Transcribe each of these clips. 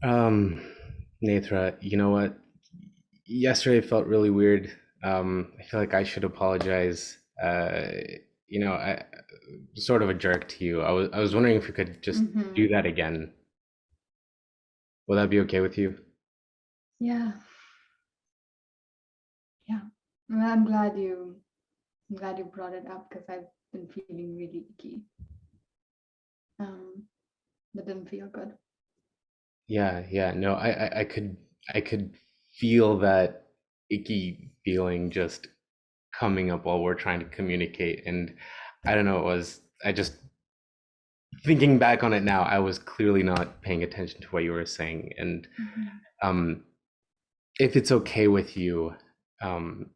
Um, Nethra, you know what? Yesterday felt really weird. I feel like I should apologize. I sort of a jerk to you. I was wondering if we could just do Mm-hmm. that again. Will that be okay with you? Yeah, yeah. Well, I'm glad you brought it up because I've been feeling really icky. Um, that didn't feel good. Yeah, yeah. No, I could feel that icky feeling just coming up while we're trying to communicate, and I don't know, I just thinking back on it now, I was clearly not paying attention to what you were saying, and Mm-hmm. um, if it's okay with you, um,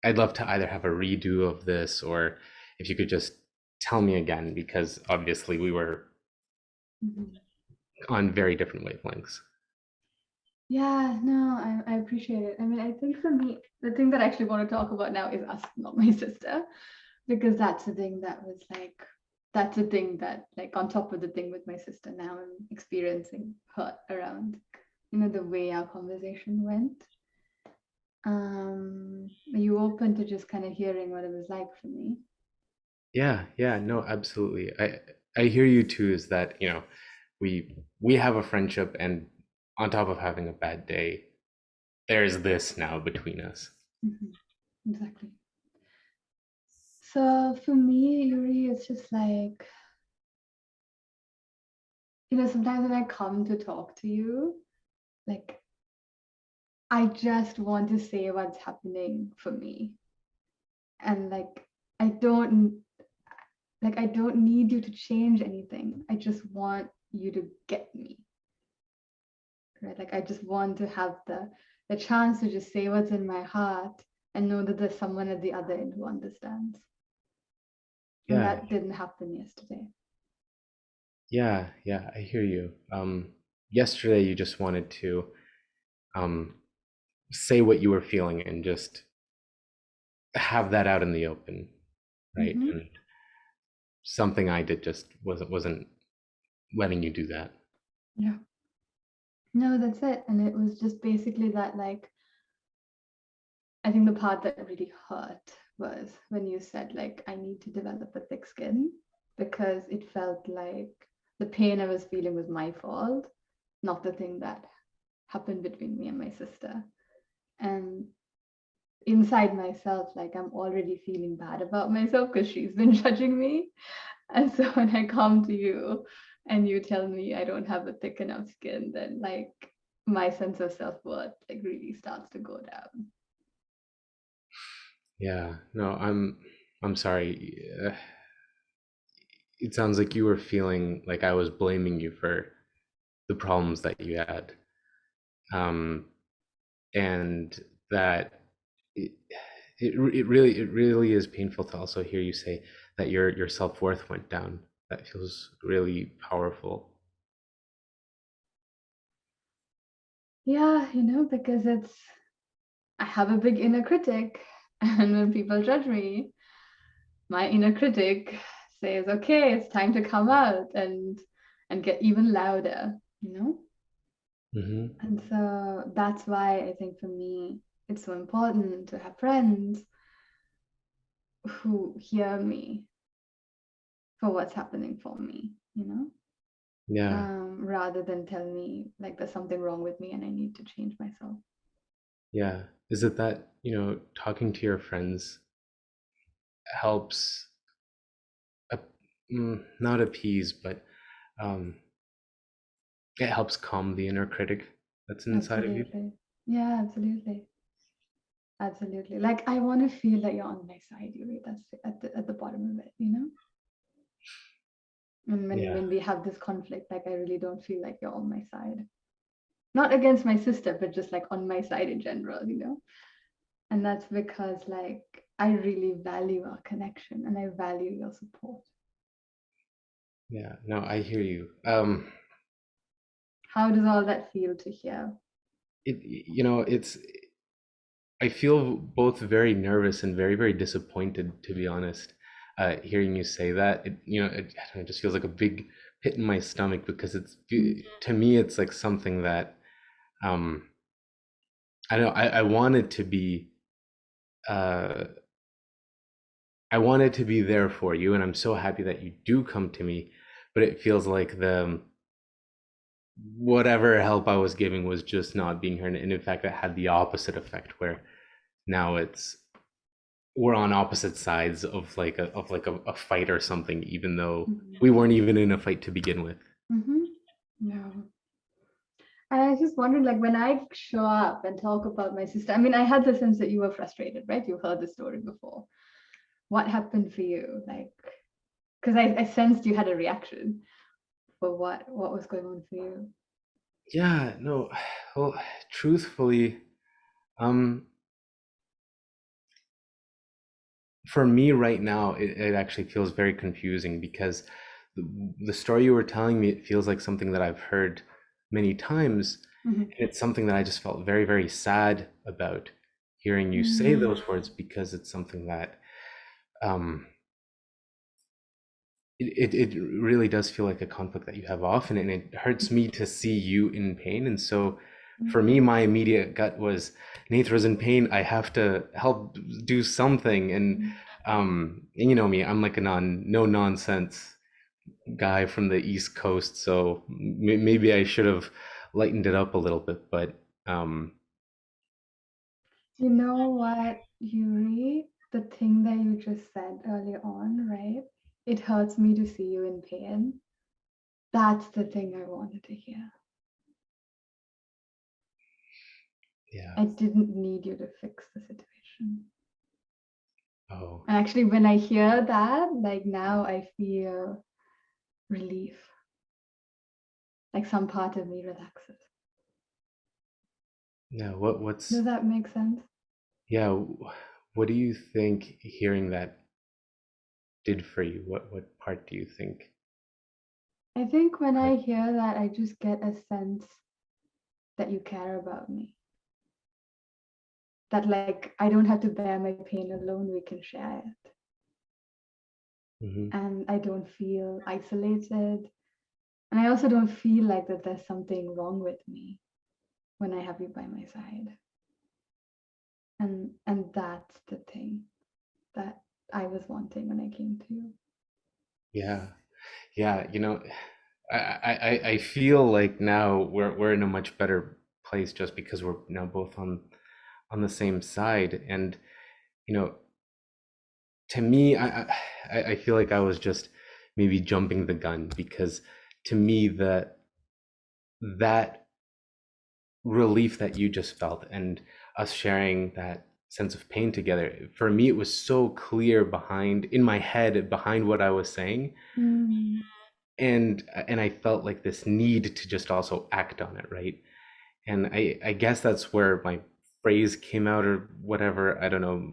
I'd love to either have a redo of this or if you could just tell me again, because obviously we were Mm-hmm. on very different wavelengths. Yeah, no, I appreciate it. I mean, I think for me, the thing that I actually want to talk about now is us, not my sister, because that's the thing that, like, on top of the thing with my sister, now I'm experiencing hurt around, the way our conversation went. Are you open to just kind of hearing what it was like for me? Yeah, yeah, no, absolutely. I hear you too, is that, we have a friendship, and on top of having a bad day, there's this now between us. Mhm. Exactly. So for me, Yuri, it's just like, sometimes when I come to talk to you, like, I just want to say what's happening for me. And I don't I don't need you to change anything. I just want you to get me. Right? Like I just want to have the chance to just say what's in my heart and know that there's someone at the other end who understands. And Yeah, that didn't happen yesterday. yeah, yeah, I hear you. Yesterday you just wanted to um, say what you were feeling and just have that out in the open, right? Mm-hmm. And something I did just wasn't letting you do that. Yeah. No, that's it. And it was just basically that, like, I think the part that really hurt was when you said, like, I need to develop a thick skin because it felt like the pain I was feeling was my fault, not the thing that happened between me and my sister. And inside myself, like, I'm already feeling bad about myself because she's been judging me. And so when I come to you and you tell me I don't have a thick enough skin, then, like, my sense of self-worth, like, really starts to go down. Yeah, no, I'm sorry. It sounds like you were feeling like I was blaming you for the problems that you had, um, and that it, it really is painful to also hear you say that your self-worth went down. That feels really powerful. Yeah, because I have a big inner critic. And when people judge me, my inner critic says, okay, it's time to come out and get even louder. Hmm. And so that's why I think for me, it's so important to have friends who hear me for what's happening for me, Yeah, rather than tell me like there's something wrong with me and I need to change myself. yeah. Is it that, talking to your friends helps, ap- not appease, but um, it helps calm the inner critic that's inside of you? Absolutely. Yeah, absolutely. Absolutely. Like I want to feel that you're on my side, Yuri. That's at the bottom of it. And when Yeah, when we have this conflict, like I really don't feel like you're on my side. Not against my sister, but just like on my side in general. And that's because like I really value our connection and I value your support. yeah. No, I hear you. How does all that feel to hear? It's I feel both very nervous and very, very disappointed, to be honest. Hearing you say that, I don't know, it just feels like a big pit in my stomach because it's, Mm. to me it's like something that um I don't know, I wanted to be uh I wanted to be there for you, and I'm so happy that you do come to me, but it feels like the whatever help I was giving was just not being heard, and in fact it had the opposite effect where now it's we're on opposite sides of like a fight or something, even though Mhm. we weren't even in a fight to begin with. Mhm. Yeah. And I just wondered, like, when I show up and talk about my sister, I mean, I had the sense that you were frustrated, right? You've heard the story before. What happened for you? Like, because I sensed you had a reaction, but what was going on for you? Yeah, no, well, truthfully, um, for me right now, it actually feels very confusing because the story you were telling me, it feels like something that I've heard many times. Mhm. And it's something that I just felt very, very sad about hearing you say Mm. those words because it's something that um, it really does feel like a conflict that you have often, and it hurts me to see you in pain. And so for me, my immediate gut was Nethra's in pain. I have to help do something. And you know me, I'm like a no nonsense guy from the East Coast, so maybe I should have lightened it up a little bit, but um, You know what, Yuri? The thing that you just said earlier on, right? It hurts me to see you in pain. That's the thing I wanted to hear. yeah. I didn't need you to fix the situation. Oh, And actually, when I hear that, like now I feel relief. Like some part of me relaxes. yeah. What's Does that make sense? yeah? What do you think hearing that did for you? What part do you think? I think when I hear that, I just get a sense that you care about me. That, like, I don't have to bear my pain alone, we can share it. Hmm. And I don't feel isolated. And I also don't feel like that there's something wrong with me when I have you by my side. And that's the thing that I was wanting when I came to you. Yeah, yeah. I feel like now we're in a much better place just because we're now both on the same side, and you know, to me, I feel like I was just maybe jumping the gun because to me that relief that you just felt and us sharing that sense of pain together, for me it was so clear behind in my head behind what I was saying, Mm. and I felt like this need to just also act on it, right? And I guess that's where my phrase came out or whatever, I don't know,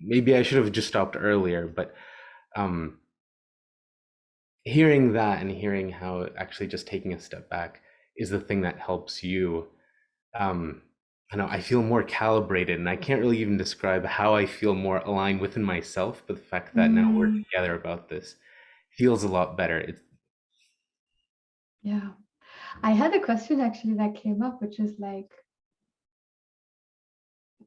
maybe I should have just stopped earlier, but um hearing that and hearing how actually just taking a step back is the thing that helps you. um I know I feel more calibrated, and I can't really even describe how I feel more aligned within myself, but the fact that now we're Mm. together about this feels a lot better. It's Yeah. I had a question actually that came up, which is like,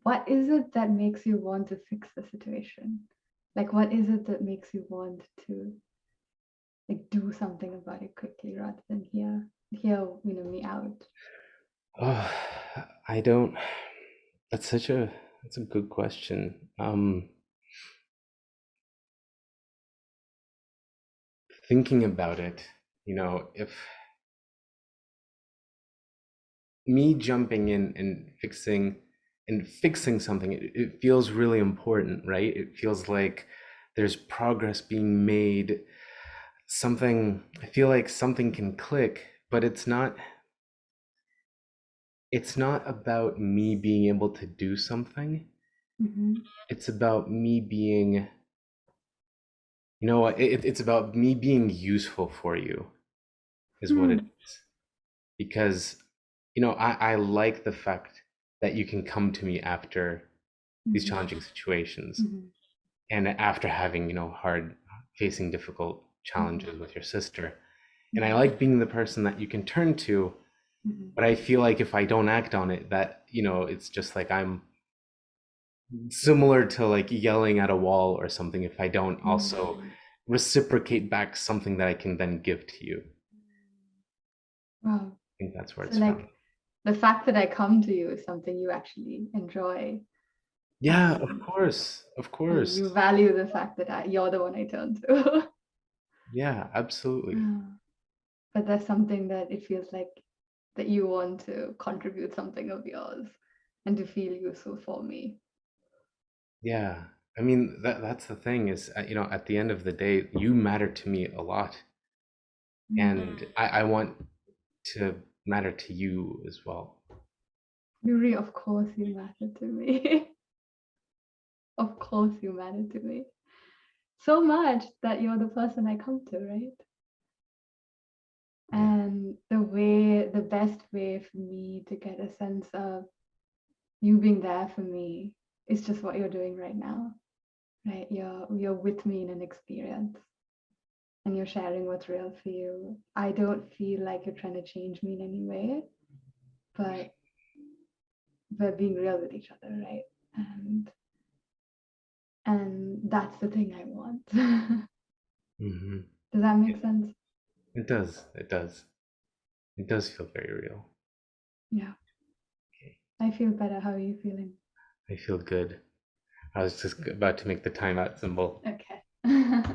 what is it that makes you want to fix the situation? Like, what is it that makes you want to like do something about it quickly rather than hear me out? oh, I don't that's such a that's a good question. Thinking about it, if me jumping in and fixing something, it feels really important, right? It feels like there's progress being made. Something, I feel like something can click, but it's not about me being able to do something. Mm-hmm. It's about me being, it's about me being useful for you is what it Hmm. is. Because I like the fact that you can come to me after these Mm-hmm. challenging situations, Mm-hmm. and after having hard facing difficult Mm-hmm. challenges with your sister. And I like being the person that you can turn to, Mhm. but I feel like if I don't act on it, that, it's just like I'm similar to like yelling at a wall or something if I don't also Mm. reciprocate back something that I can then give to you. Wow. I think that's where So it's from. like the fact that I come to you is something you actually enjoy, Yeah, of and course. Of and course. you value the fact that you're the one I turn to. Yeah, absolutely. Ah. But there's something that it feels like that you want to contribute something of yours and to feel useful for me. Yeah. I mean, that's the thing is, at the end of the day, you matter to me a lot, Mm. and I want to matter to you as well. Yuri, of course you matter to me. Of course you matter to me. So much that you're the person I come to, right? Yeah. And the best way for me to get a sense of you being there for me is just what you're doing right now, right? You're with me in an experience and you're sharing what's real for you. I don't feel like you're trying to change me in any way, but we're being real with each other, right? And that's the thing I want. Hmm. Does that make sense? It does. It does. It does feel very real. Yeah. Okay. I feel better. How are you feeling? I feel good. I was just about to make the timeout symbol. Okay.